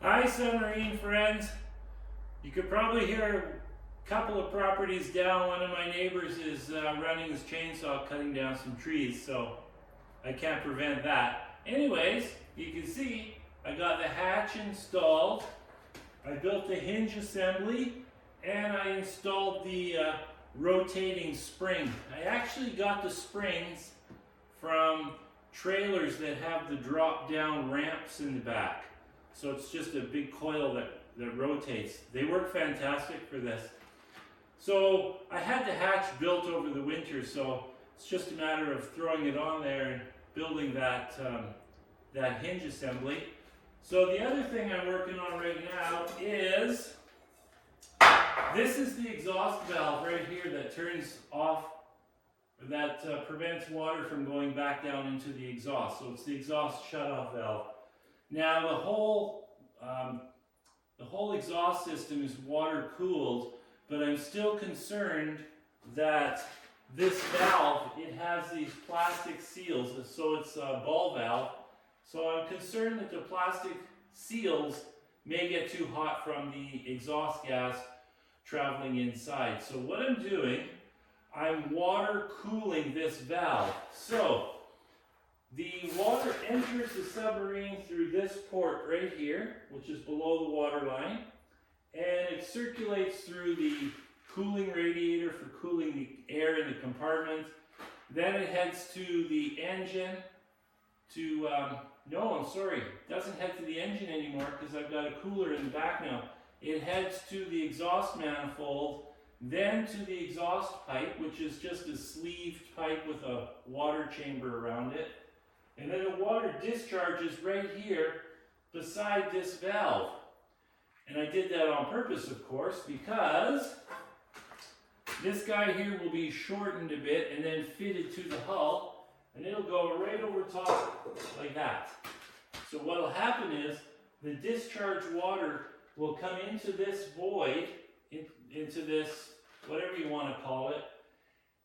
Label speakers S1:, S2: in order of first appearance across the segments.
S1: Hi submarine friends. You could probably hear a couple of properties down. One of my neighbors is running his chainsaw cutting down some trees, so I can't prevent that. Anyways, you can see I got the hatch installed. I built the hinge assembly and I installed the rotating spring. I actually got the springs from trailers that have the drop down ramps in the back. So it's just a big coil that rotates. They work fantastic for this. So I had the hatch built over the winter, so it's just a matter of throwing it on there and building that, that hinge assembly. So the other thing I'm working on right now is, this is the exhaust valve right here that turns off, that prevents water from going back down into the exhaust. So it's the exhaust shutoff valve. Now the whole exhaust system is water cooled, but I'm still concerned that this valve, it has these plastic seals, so it's a ball valve. So I'm concerned that the plastic seals may get too hot from the exhaust gas traveling inside. So what I'm doing, I'm water cooling this valve. So the water enters the submarine through this port right here, which is below the water line, and it circulates through the cooling radiator for cooling the air in the compartment. Then it heads to the engine to, no, I'm sorry, it doesn't head to the engine anymore because I've got a cooler in the back now. It heads to the exhaust manifold, then to the exhaust pipe, which is just a sleeved pipe with a water chamber around it. And then the water discharges right here beside this valve. And I did that on purpose, of course, because this guy here will be shortened a bit and then fitted to the hull, and it'll go right over top like that. So what will happen is the discharged water will come into this void, into this, whatever you want to call it.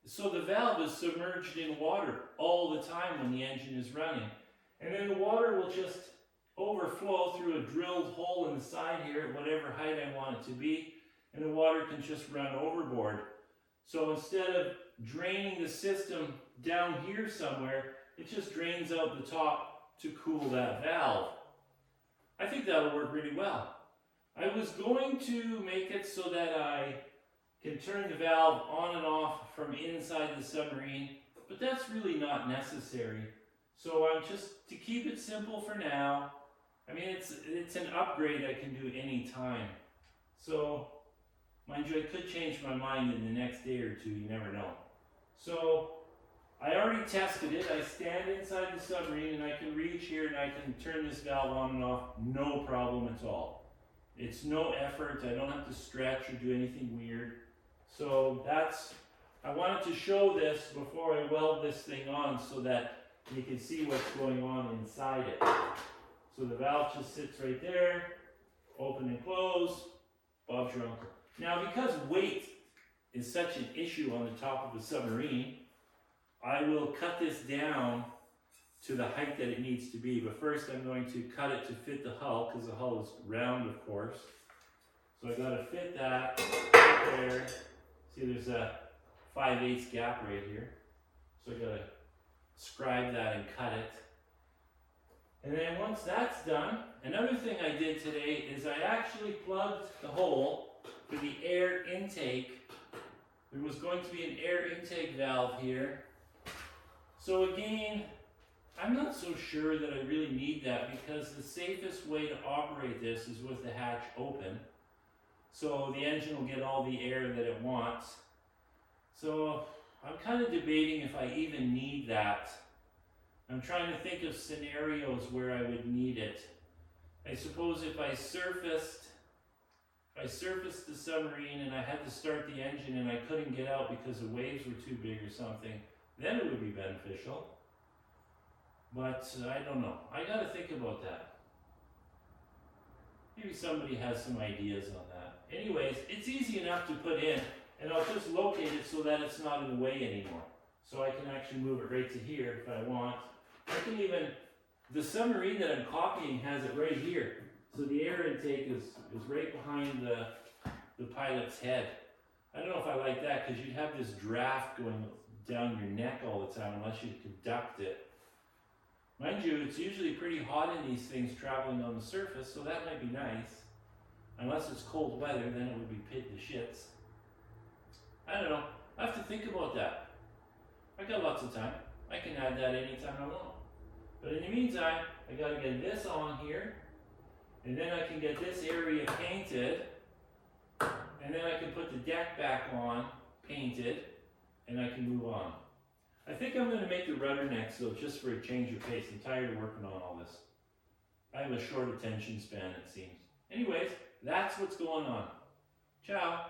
S1: So the valve is submerged in water all the time when the engine is running. And then the water will just overflow through a drilled hole in the side here at whatever height I want it to be, and the water can just run overboard. So instead of draining the system down here somewhere, it just drains out the top to cool that valve. I think that'll work really well. I was going to make it so that I can turn the valve on and off from inside the submarine, but that's really not necessary. So I'm just, to keep it simple for now, I mean, it's an upgrade I can do any time. So, mind you, I could change my mind in the next day or two, you never know. So, I already tested it. I stand inside the submarine and I can reach here and I can turn this valve on and off, no problem at all. It's no effort, I don't have to stretch or do anything weird. So I wanted to show this before I weld this thing on so that you can see what's going on inside it. So the valve just sits right there, open and close, Bob's your uncle. Now because weight is such an issue on the top of a submarine, I will cut this down to the height that it needs to be. But first I'm going to cut it to fit the hull, because the hull is round, of course. So I got to fit that right there. See, there's a 5/8 gap right here. So I got to scribe that and cut it. And then once that's done, another thing I did today is I actually plugged the hole for the air intake. There was going to be an air intake valve here. So again, I'm not so sure that I really need that, because the safest way to operate this is with the hatch open. So the engine will get all the air that it wants. So I'm kind of debating if I even need that. I'm trying to think of scenarios where I would need it. I suppose if I surfaced the submarine and I had to start the engine and I couldn't get out because the waves were too big or something, then it would be beneficial. But I don't know. I got to think about that. Maybe somebody has some ideas on that. Anyways, it's easy enough to put in, and I'll just locate it so that it's not in the way anymore. So I can actually move it right to here if I want. I can even, the submarine that I'm copying has it right here. So the air intake is right behind the pilot's head. I don't know if I like that because you'd have this draft going down your neck all the time unless you could duct it. Mind you, it's usually pretty hot in these things traveling on the surface, so that might be nice. Unless it's cold weather, then it would be pit to shits. I don't know. I have to think about that. I got lots of time. I can add that anytime I want. But in the meantime, I gotta get this on here, and then I can get this area painted, and then I can put the deck back on, painted, and I can move on. I think I'm gonna make the rudder next though, just for a change of pace. I'm tired of working on all this. I have a short attention span, it seems. Anyways, that's what's going on. Ciao.